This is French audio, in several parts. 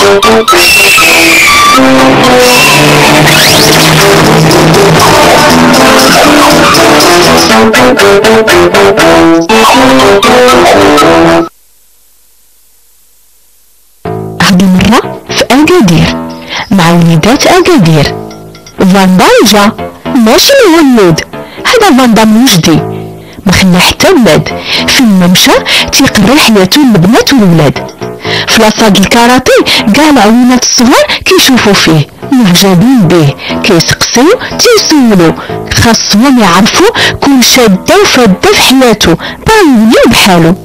هذه المرة في أكادير مع وليدات أكادير. فاندا جا ماشي الولود، هذا فاندا وجدي ما خلى حتى ولاد، فين ما مشى تيقري حياته للبنات والولاد. في لاصاد الكاراتي كاع العوينات الصغار كيشوفوا فيه معجبين به، كيسقسيو تيسولو، خاصهم يعرفوا كل شاده وفاده في حياته باغي يوليو بحالو.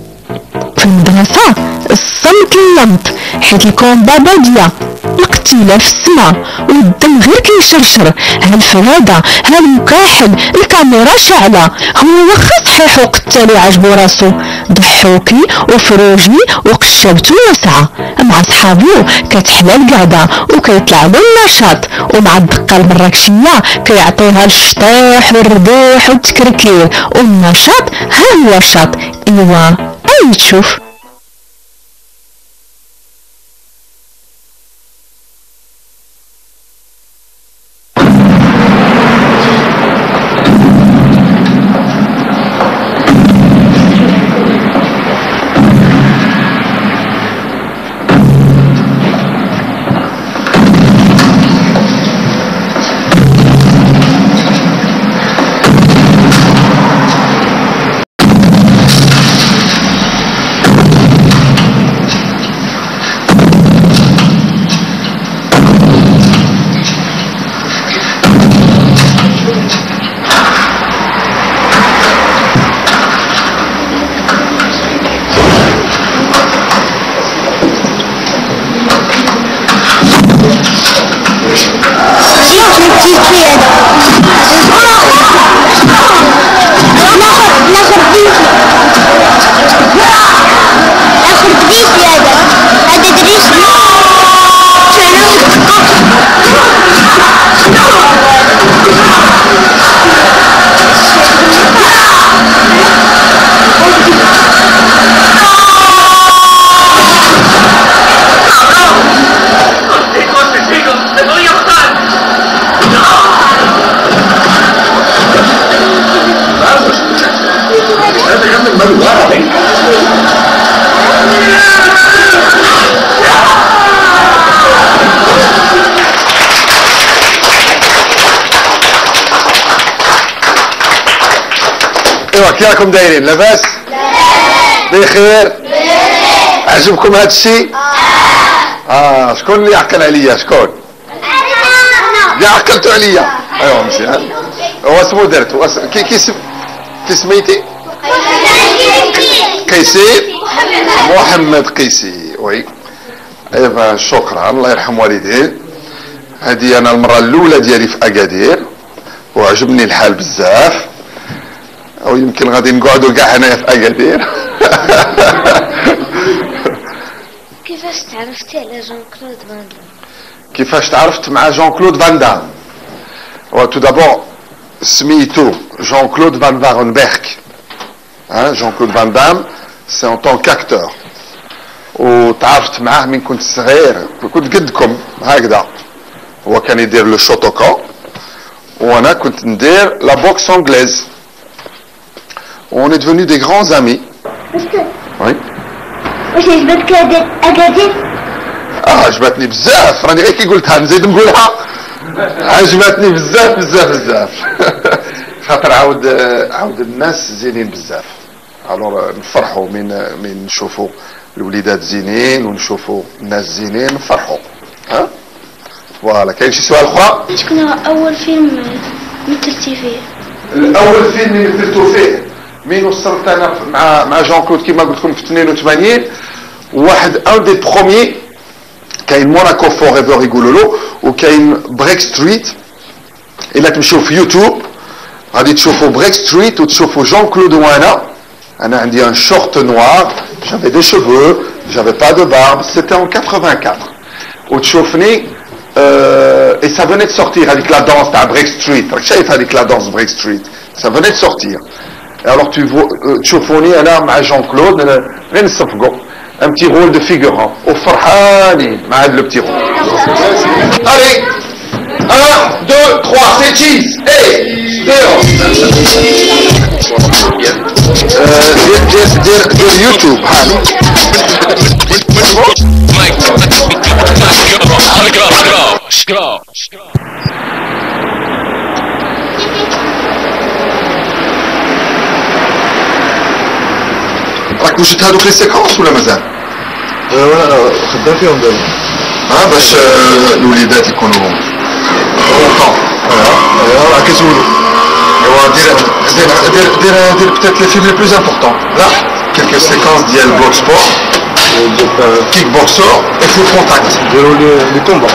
في المدرسة الصمت اللمط حيت الكومبا بادية، القتيلة في السما والدم غير كيشرشر، ها الفرادة ها المكاحل، الكاميرا شاعلة. هو واخا صحيح وقتالو عجبو راسو، ضحوكي وفروجي وقشابتو واسعة، مع صحابو كتحلى القعدة وكيطلعلو النشاط، ومع الدقة المراكشية كيعطيوها الشطيح والربيح والتكركير، والنشاط ها هو شاط. ايوا اي تشوف. ايوا كي راكم دايرين؟ لاباس؟ بخير؟ عجبكم هذا الشيء؟ شكون اللي عقل عليا؟ شكون؟ كاع عقلتوا عليا؟ ايوا مزيان. هو اسمو درتو كي سميتي؟ قيسي محمد قيسي. وي ايوا شكرا، الله يرحم والديه. هذه انا المره الاولى ديالي في اكادير وعجبني الحال بزاف، او يمكن غادي نقعدوا كاع هنايا في اكادير. كيفاش تعرفتي على جون كلود فان دام؟ كيفاش تعرفت مع جون كلود فان دام؟ هو تو دابور سميتو جون كلود فان فارنبرغ. جون كلود فان دام سي ان طون كاكتور، وتعرفت معاه من كنت صغير، كنت قدكم هكذا. هو كان يدير لو شوتوكا وانا كنت ندير لا بوكس انجليز. On est devenus des grands amis. Oui. واش عجبتك اكادير؟ عجبتني بزاف، راني غير كي قلتها نزيد نقولها. عجبتني بزاف بزاف بزاف. خاطر عاود الناس زينين بزاف. الوغ نفرحوا من نشوفوا الوليدات زينين ونشوفوا الناس زينين نفرحوا. فوالا. كاين شي سؤال اخرى؟ شكون هو اول فيلم مثلتي فيه؟ الاول فيلم اللي مثلتو فيه مين وصلت انا مع جون كلود كيما قلت لكم في 82. واحد ان دي بروميي كاين موناكو فور ايفر يقولوا له، وكاين بريك ستريت. الا تمشيو في يوتيوب غادي تشوفوا بريك ستريت وتشوفوا جون كلود وانا عندي ان شورت نوار، j'avais des cheveux, j'avais pas de barbe, c'était en 84. وتشوفني et ça venait de sortir avec la danse تاع بريك ستريت. راك شايف هذيك لا دانس بريك ستريت، ça venait de sortir. Alors تشوفوني انا مع جون كلود غير نصفقوا. un petit rôle de figurant. Au Farhani, le petit rôle. Allez, 1, 2, 3, c'est cheese. Hey, dehors. Dir YouTube, راك وجدت هذوك لي سيكونس ولا مازال؟ خدام فيهم دابا. باش الوليدات يكونوا كونطون. راه كيزولوا. ايوا دير بتات لي فيلم لي بلوز امبورطون. لا كيلكو سيكونس ديال بلوك سبور. كيك بوكسور et full contact. ديروا لي كومبا.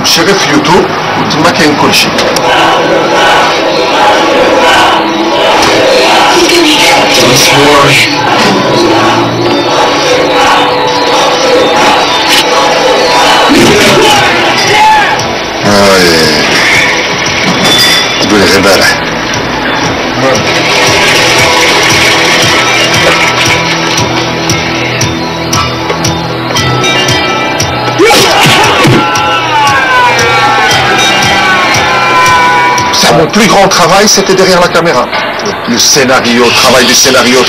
مشي غير في يوتيوب تما كاين كلشي. تقول غير امبارح. Mon plus grand travail, c'était derrière la caméra. Le scénario,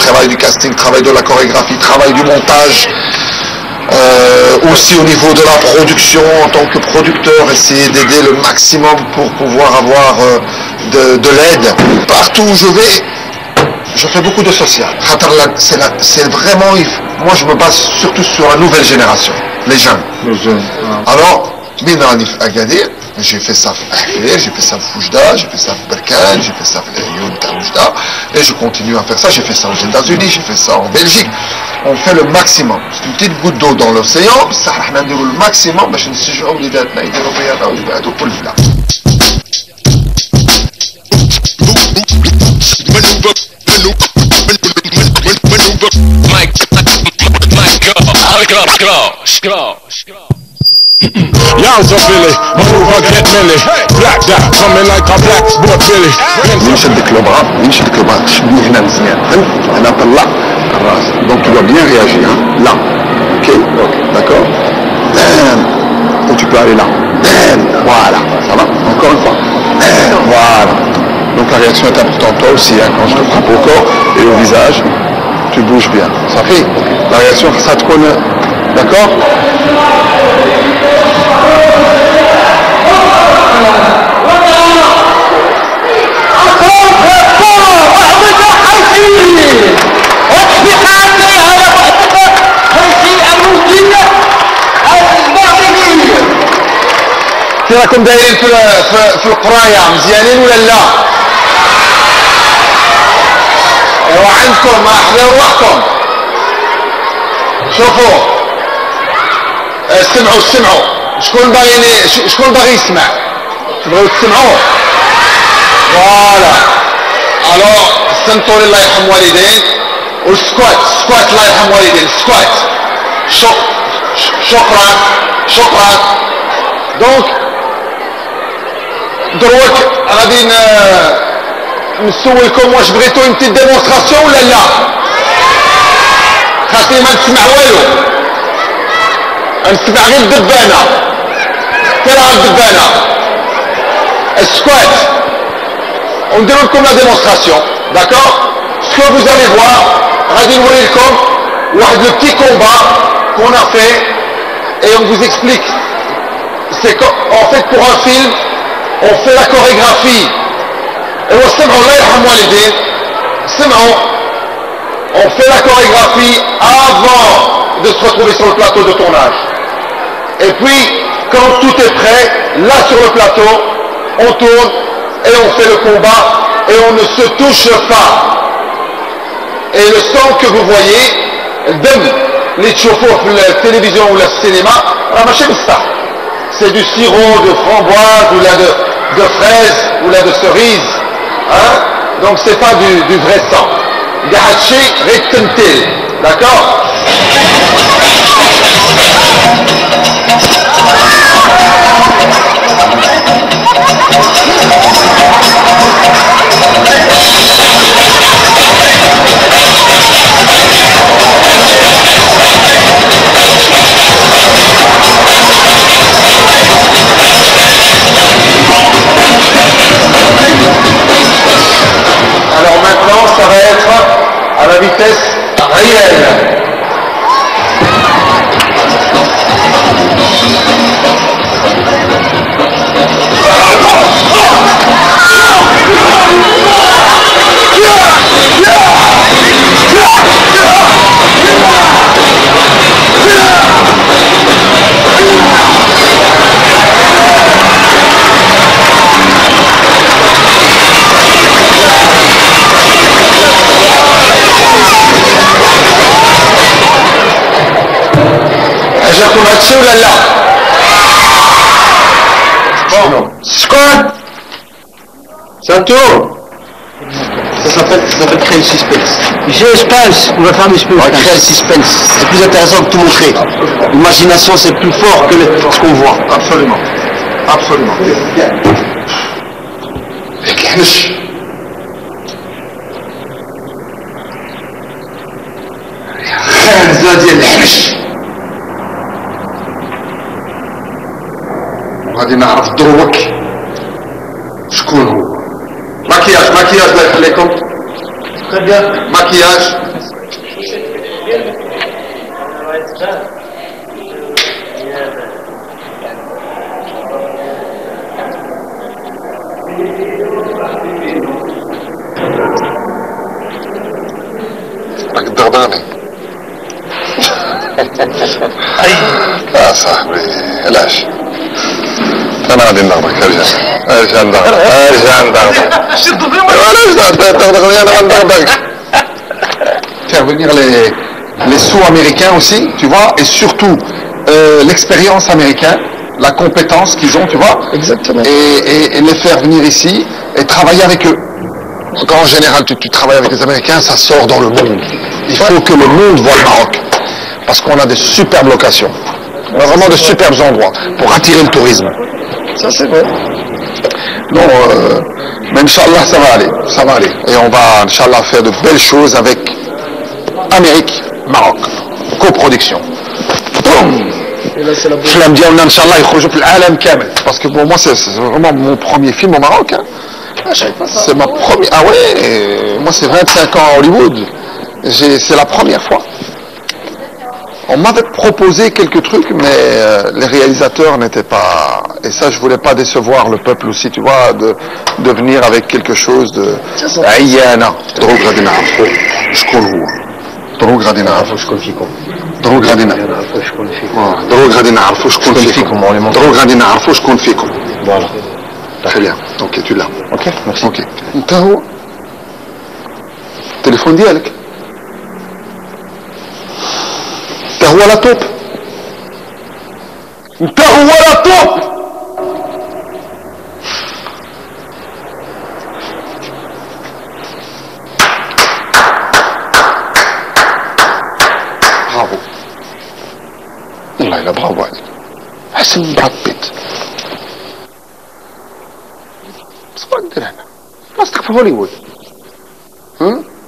travail du casting, travail de la chorégraphie, travail du montage. Aussi au niveau de la production, en tant que producteur, essayer d'aider le maximum pour pouvoir avoir de l'aide. Partout où je vais, je fais beaucoup de social. C'est vraiment, moi je me base surtout sur la nouvelle génération, les jeunes. Alors, Minanif Agadir, j'ai fait ça à Ahfir, j'ai fait ça à Foujda, j'ai fait ça à Berkane, j'ai fait ça à Ayoun Taoujda, et je continue à faire ça. J'ai fait ça aux États-Unis, j'ai fait ça en Belgique. On fait le maximum. C'est une petite goutte d'eau dans l'océan, ça on a le maximum, mais je ne sais pas où les autres naïds européens ou les autres pour le faire. Y'all so Billy, maneuver get milli. Black dot, coming like a black sport Billy. نشدك البرا شدني هنا مزيان فهمت هنا طلع الراس دونك tu dois bien réagir là ok d'accord et tu peux aller là voilà ça va encore une fois voilà donc la réaction est importante toi aussi quand je te frappe au corps et au visage tu bouges bien ça fait la réaction ça te connaît d'accord. راكم دايرين في القرايه مزيانين ولا لا؟ ايوا عندكم احضروا روحكم شوفوا استمعوا شكون باغي يسمع؟ تبغيو تسمعوا؟ فوالا الو استنطوا الله يرحم والدين والسكوات الله يرحم والدين السكوات شكرا دونك دروك غادي نسولكم واش بغيتو اون بتيت ديمونستراسيون ولا لا؟ خاطري ما نسمع والو نسمع غير الدبانه ترى الدبانه السكوات ونديرو لكم لا ديمونستراسيون داكور سكو vous allez voir غادي نوريلكم واحد لو بتي كومبا qu'on a fait et on vous explique c'est en fait pour un film on fait la chorégraphie et on fait la chorégraphie avant de se retrouver sur le plateau de tournage et puis quand tout est prêt là sur le plateau on tourne et on fait le combat et on ne se touche pas et le sang que vous voyez les tchofos pour la télévision ou le cinéma c'est du sirop de framboise ou là de fraise ou là de cerise hein? Donc c'est pas du vrai sang d'accord. ولا لا؟ شكون؟ سانتو. Ça s'appelle créer le suspense. Suspense, on va faire du suspense. Ouais, créer le suspense, c'est plus intéressant que tout montrer. L'imagination, c'est plus fort que ce qu'on voit. Absolument. Absolument. الحنش. خانزة ديال الحنش. وغادي نعرف دروك شكون هو. مكياج الله يخليكم. مكياج. راك تضغطاني. لا صاحبي علاش؟ انا غادي نضغطك. ارجع نضغطك. Faire venir les sous-américains aussi, tu vois, et surtout l'expérience américaine, la compétence qu'ils ont, tu vois. Exactement. Et les faire venir ici et travailler avec eux. Quand en général tu travailles avec les Américains, ça sort dans le monde. Il faut que le monde voit le Maroc. Parce qu'on a de superbes locations. On a vraiment de superbes endroits pour attirer le tourisme. Ça c'est vrai. Non, mais Inch'Allah, ça va aller. Ça va aller. Et on va, Inch'Allah, faire de belles choses avec Amérique, Maroc. Coproduction. الفيلم ديالنا ان شاء الله يخرجوا في العالم كامل. Parce que pour moi c'est vraiment mon premier film au Maroc. Hein. C'est ma première. Ah ouais, moi c'est 25 ans à Hollywood. C'est la première fois. On m'avait proposé quelques trucs, mais les réalisateurs n'étaient pas. Et ça, je voulais pas décevoir le peuple aussi, tu vois, de venir avec quelque chose de. عيانة. دروك غادي نعرفوا شكون هو. دروك غادي نعرفوا شكون فيكم. دروك غادي نعرفوا شكون فيكم. دروك غادي نعرفوا شكون فيكم. دروك غادي نعرفوا شكون فيكم. Voilà. Très bien. Ok, tu l'as. Ok, merci. Ok. انت هو. التليفون ديالك. انت هو لا توب. انت هو لا توب. برافو. والله لا برافو عليك. احسن من براد بيت. بس ما ندير هنا. بلاصتك في هوليوود.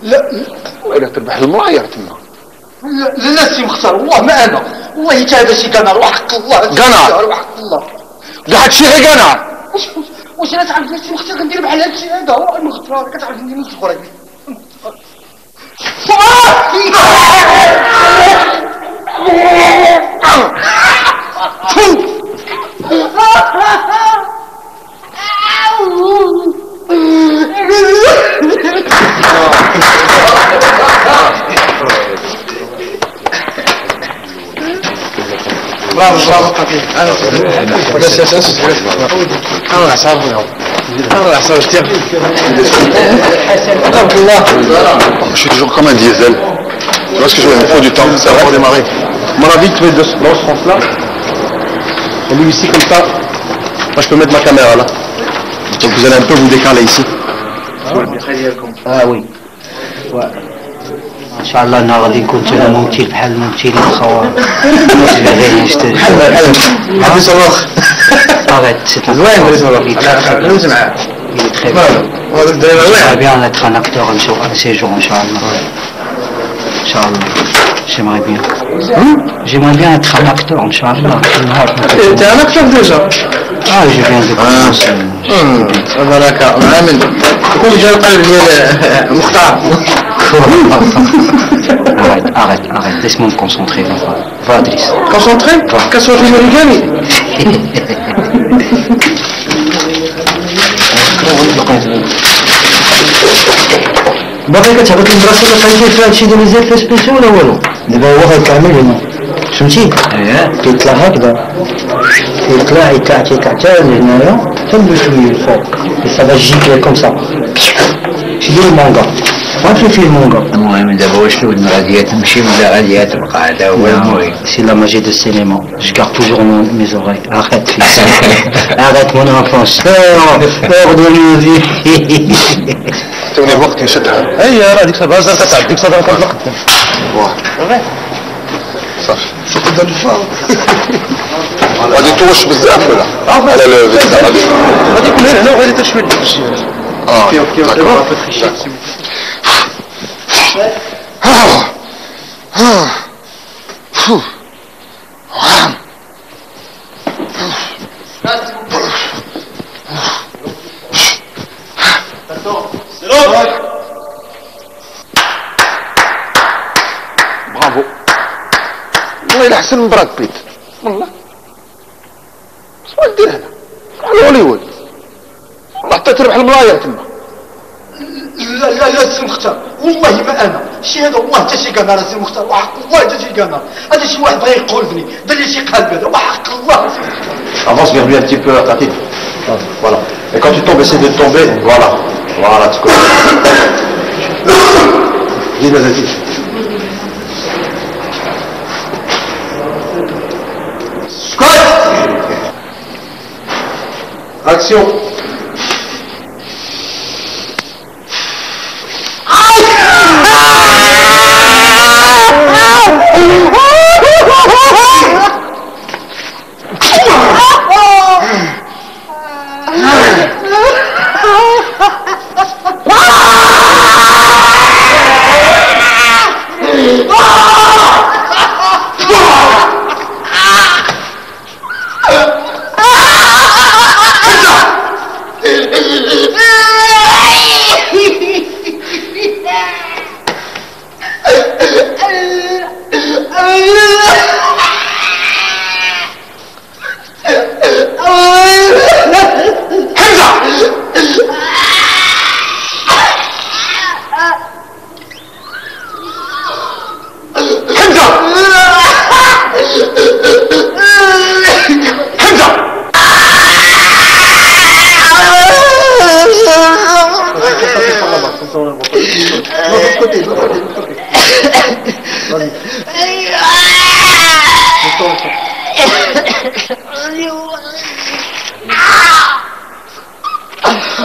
لا وإلا تربح الملاير تما. لا سي مختار والله ما انا والله حتى هذا شي قنار وحق الله قنار وحق الله لا هادشي غير قنار. واش انا تعرف سي مختار كندير بحال هادشي هذا هو المختار كتعرف ندير مختار برافو قتيل. انا عصابنا انا عصابتي بارك الله. Je suis toujours comme un diesel. Tu vois ce que je veux dire, il faut du temps, ça va pour démarrer. Mon avis, tu mets dans ce sens-là. Et lui ici comme ça. Moi je peux mettre ma caméra là. Donc vous allez un peu vous décaler ici. Ah oui. Ouais. ان شاء الله انا غادي نكون انا ممثل بحال الممثلين الاخرى. غير نشتري حبيت الله. arrête c'est زوين حبيت الله. نمشي معاه. il est très bien. هذا الدريب j'aimerais bien être un acteur un séjour inchallah. inchallah j'aimerais bien. j'aimerais bien être un acteur inchallah. t'es un acteur déjà. ah je viens de commencer. بركة عامل كل جا القلب ديال مختار. arrête laisse-moi me concentrer va Driss. Concentré. كسوة في الرجالي. باغي كتهبط للمدرسة لقيتي فيها هادشي ديال لي زيفي سبيسيو ولا والو؟ دابا هو هاد كامل هنا فهمتي؟ كيطلع هكذا يطلع يكعتي حتى لهنايا حتى بشوية الفوق. سافا جيكلي كوم سا. شي ديال المانغا. ما في فيلم وقف. المهم دابا واش الودن غادي تمشي ولا غادي تبقى هذا هو المهم. C'est la magie du cinéma. Je garde toujours mes oreilles. Arrête, fils. Arrête mon enfant. Hors de musique. توني وقت نشدها. اي راه ديك الصباح كتعب ديك الصباح كنطلق. واه صافي شو قدر الفاو غادي توش بزاف ولا على الفيزا غادي يكون هنا وغادي تشوي ديك الشيء. برافو والله الا احسن من براد بيت والله شنو دير هنا على هوليوود والله حتى تربح الملايير تما لا لا لا سي المختار والله ما انا شي هذا والله حتى شي كاميرا سي المختار وحق الله حتى شي كاميرا هذا شي واحد بغى يقولفني دار لي شي قلب هذا وحق الله سي المختار. Avance vers lui un petit peu, Tati. Voilà. Et quand tu tombes, essaie de tomber. Voilà. Voilà, tu connais. Dis, vas-y. Squat. Action.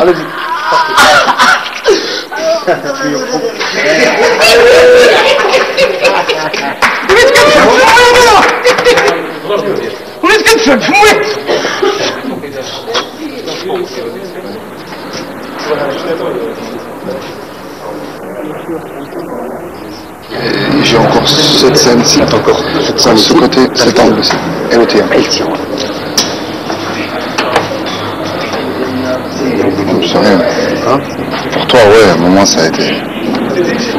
Allez-y. J'ai encore cette scène-ci, encore cette scène de ce côté, cet angle-ci, et le tien. Je sais rien. Pour toi, ouais, à un moment ça a été.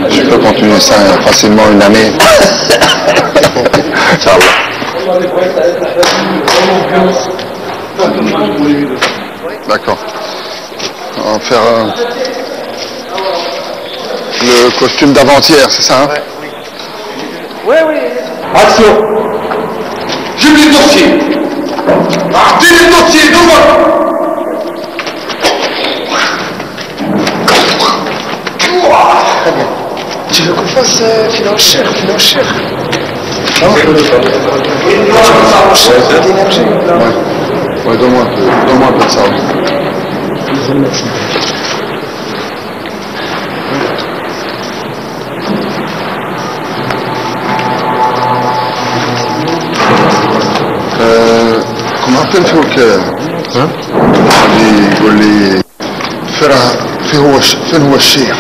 Je peux continuer ça facilement une année. Inch'Allah. D'accord. On va faire le costume d'avant-hier, c'est ça, hein? Oui, oui. Action. J'ai mis le dossier. Dis le dossier, devant. Tu veux qu'on fasse finance cher. Ouais, donne-moi un peu de ça. كما عطيت فيك اللي يقول لي فين هو الشيخ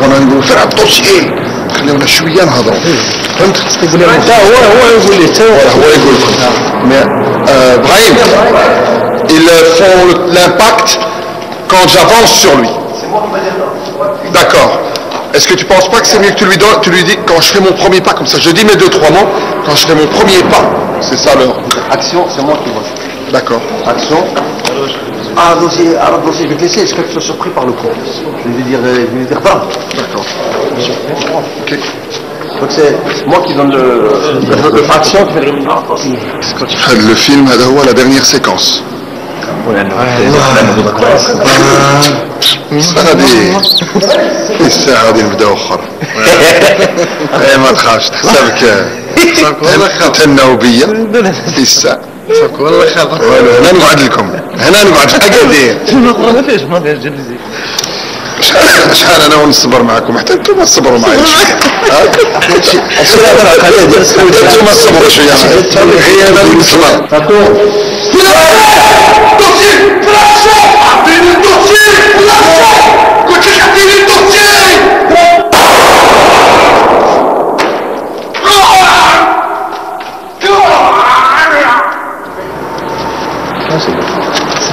وانا نقول فين الدوسييه خلينا شويه نهضروا فهمت يقول لي حتى هو يقول لي هو يقول لكم ابراهيم ils font l'impact quand j'avance sur lui. D'accord. Est-ce que tu penses pas que c'est mieux que tu lui dis quand je fais mon premier pas comme ça, je dis mes 2-3 mots quand je fais mon premier pas, c'est ça leur Action, c'est moi qui vois. D'accord. Action. dossier, je vais te laisser, est-ce que tu sois surpris par le coup? Je vais lui dire pas. D'accord. Ok. Donc c'est moi qui donne le action qui fait le Le film هذا هو la dernière séquence. غادي الساعة غادي نبداو اخر ما تخافش حسابك تهناو بيا في الساعة والله خاطر هنا نقعد لكم هنا نقعد في اكادير شحال انا ونصبر معكم حتى انتم تصبروا معايا انتم تصبروا شويه هي انا اللي نصبر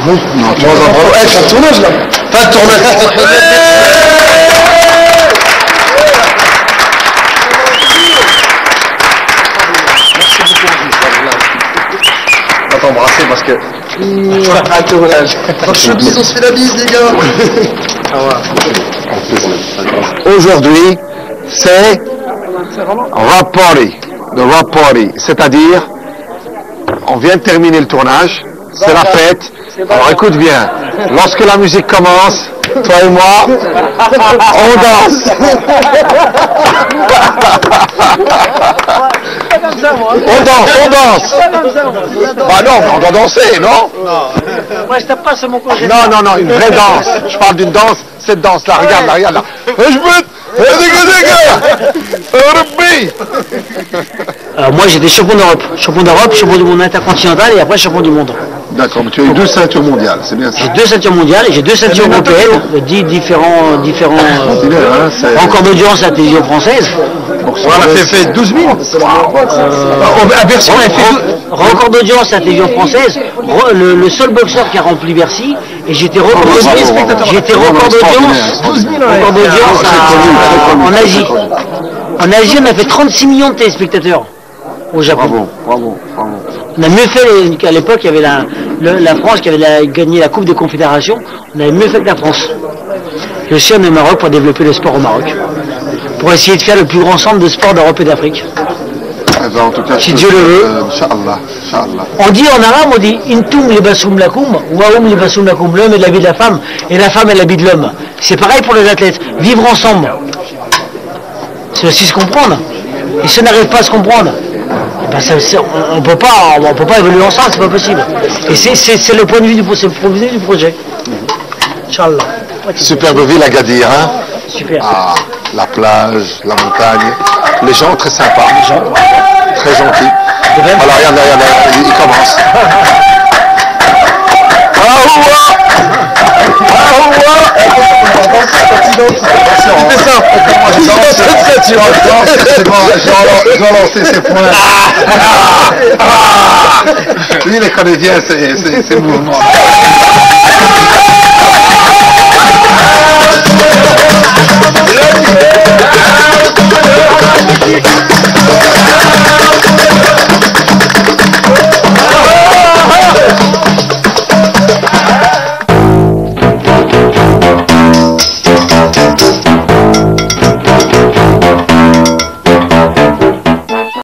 Non, tu vas faire le tournage là. Pas le tournage. On va t'embrasser parce que. Un tournage. On se fait la bise, les gars. Aujourd'hui, c'est Rap Party. The Rap Party. C'est-à-dire, on vient de terminer le tournage. C'est la fête. Alors écoute bien, lorsque la musique commence, toi et moi, on danse. On danse. Bah non, mais on doit danser, non? Moi, je tape pas sur mon congé. Non, une vraie danse. Je parle d'une danse, cette danse-là, regarde là. Moi j'étais champion d'Europe, champion du monde intercontinental et après champion du monde. D'accord, mais tu as eu 2 ceintures mondiales, c'est bien ça? J'ai 2 ceintures mondiales et j'ai 2 ceintures européennes, 10 différents records d'audience à la télévision française. On a fait 12 000. Record d'audience à la télévision française, le seul boxeur qui a rempli Bercy, et j'étais record d'audience en Asie. En Asie, on a fait 36 millions de téléspectateurs au Japon. Bravo. On a mieux fait qu'à l'époque, il y avait la France qui avait gagné la Coupe des Confédérations. On avait mieux fait que la France. Je suis allé au Maroc pour développer le sport au Maroc. Pour essayer de faire le plus grand centre de sport d'Europe et d'Afrique. En tout cas, si Dieu le veut. Inch'Allah. On dit en arabe, on dit Intum libasum lakum, waum libasum lakum. L'homme est l'habit de la femme et la femme est l'habit de l'homme. C'est pareil pour les athlètes. Vivre ensemble. C'est aussi se comprendre. Et si on n'arrive pas à se comprendre, ben on peut pas évoluer ensemble, c'est pas possible. Et c'est le point de vue du projet. Inch'Allah. Superbe ville Agadir, hein? Super. Ah, la plage, la montagne, les gens très sympas, très gentils. Alors regarde, il commence. Je vais lancer ses points. Lui, il connaît bien ces mouvements.